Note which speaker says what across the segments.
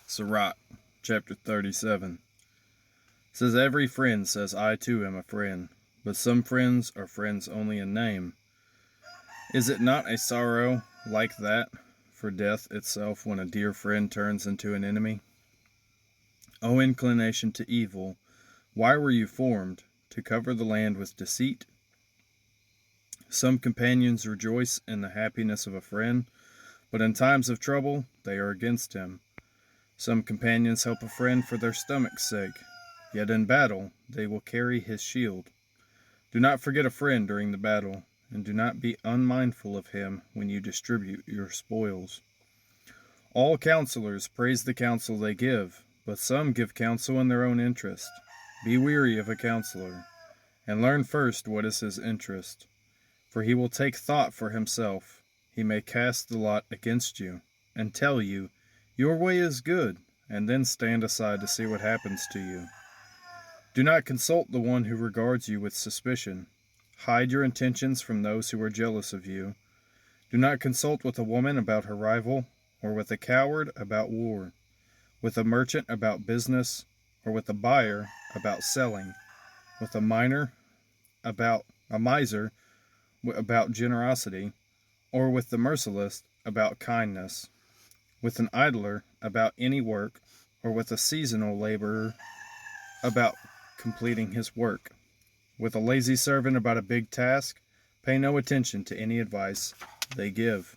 Speaker 1: Sirach Chapter 37 says, "Every friend says, I too am a friend, but some friends are friends only in name. Is it not a sorrow like that for death itself when a dear friend turns into an enemy? O inclination to evil, why were you formed, to cover the land with deceit? Some companions rejoice in the happiness of a friend, but in times of trouble they are against him. Some companions help a friend for their stomach's sake, yet in battle they will carry his shield. Do not forget a friend during the battle, and do not be unmindful of him when you distribute your spoils. All counselors praise the counsel they give, but some give counsel in their own interest. Be weary of a counselor, and learn first what is his interest. For he will take thought for himself. He may cast the lot against you, and tell you, your way is good, and then stand aside to see what happens to you. Do not consult the one who regards you with suspicion. Hide your intentions from those who are jealous of you. Do not consult with a woman about her rival, or with a coward about war, with a merchant about business, or with a buyer about selling, with a miser about generosity, or with the merciless about kindness, with an idler about any work, or with a seasonal laborer about completing his work. With a lazy servant about a big task, pay no attention to any advice they give.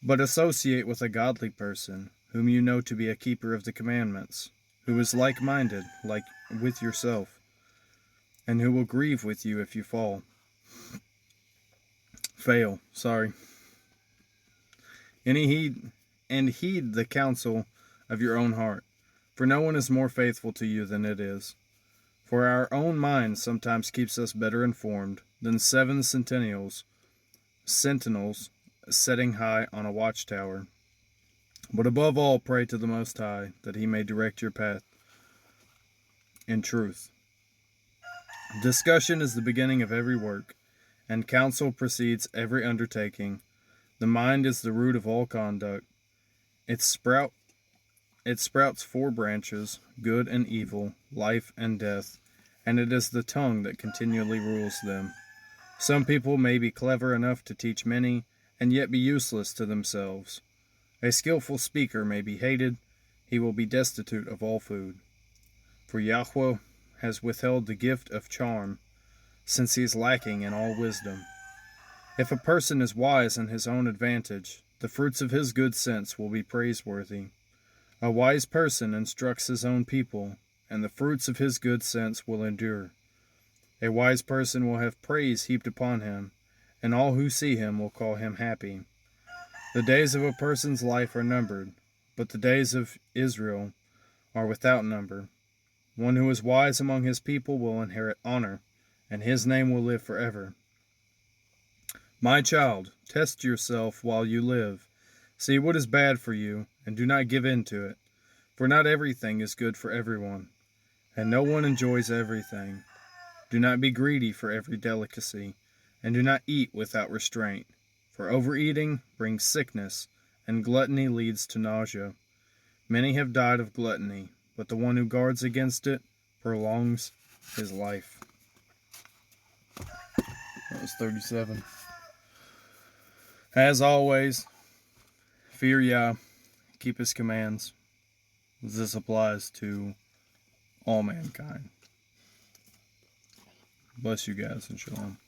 Speaker 1: But associate with a godly person, whom you know to be a keeper of the commandments, who is like-minded with yourself, and who will grieve with you if you fail. Heed the counsel of your own heart, for no one is more faithful to you than it is. For our own mind sometimes keeps us better informed than 7 sentinels setting high on a watchtower. But above all, pray to the Most High, that he may direct your path in truth. Discussion is the beginning of every work, and counsel precedes every undertaking. The mind is the root of all conduct. It sprouts 4 branches, good and evil, life and death, and it is the tongue that continually rules them. Some people may be clever enough to teach many, and yet be useless to themselves. A skillful speaker may be hated, he will be destitute of all food. For Yahweh has withheld the gift of charm, since he is lacking in all wisdom. If a person is wise in his own advantage, the fruits of his good sense will be praiseworthy. A wise person instructs his own people, and the fruits of his good sense will endure. A wise person will have praise heaped upon him, and all who see him will call him happy. The days of a person's life are numbered, but the days of Israel are without number. One who is wise among his people will inherit honor, and his name will live forever. My child, test yourself while you live. See what is bad for you, and do not give in to it. For not everything is good for everyone, and no one enjoys everything. Do not be greedy for every delicacy, and do not eat without restraint. For overeating brings sickness, and gluttony leads to nausea. Many have died of gluttony, but the one who guards against it prolongs his life." That was 37. As always, fear Yah, keep his commands. This applies to all mankind. Bless you guys and shalom.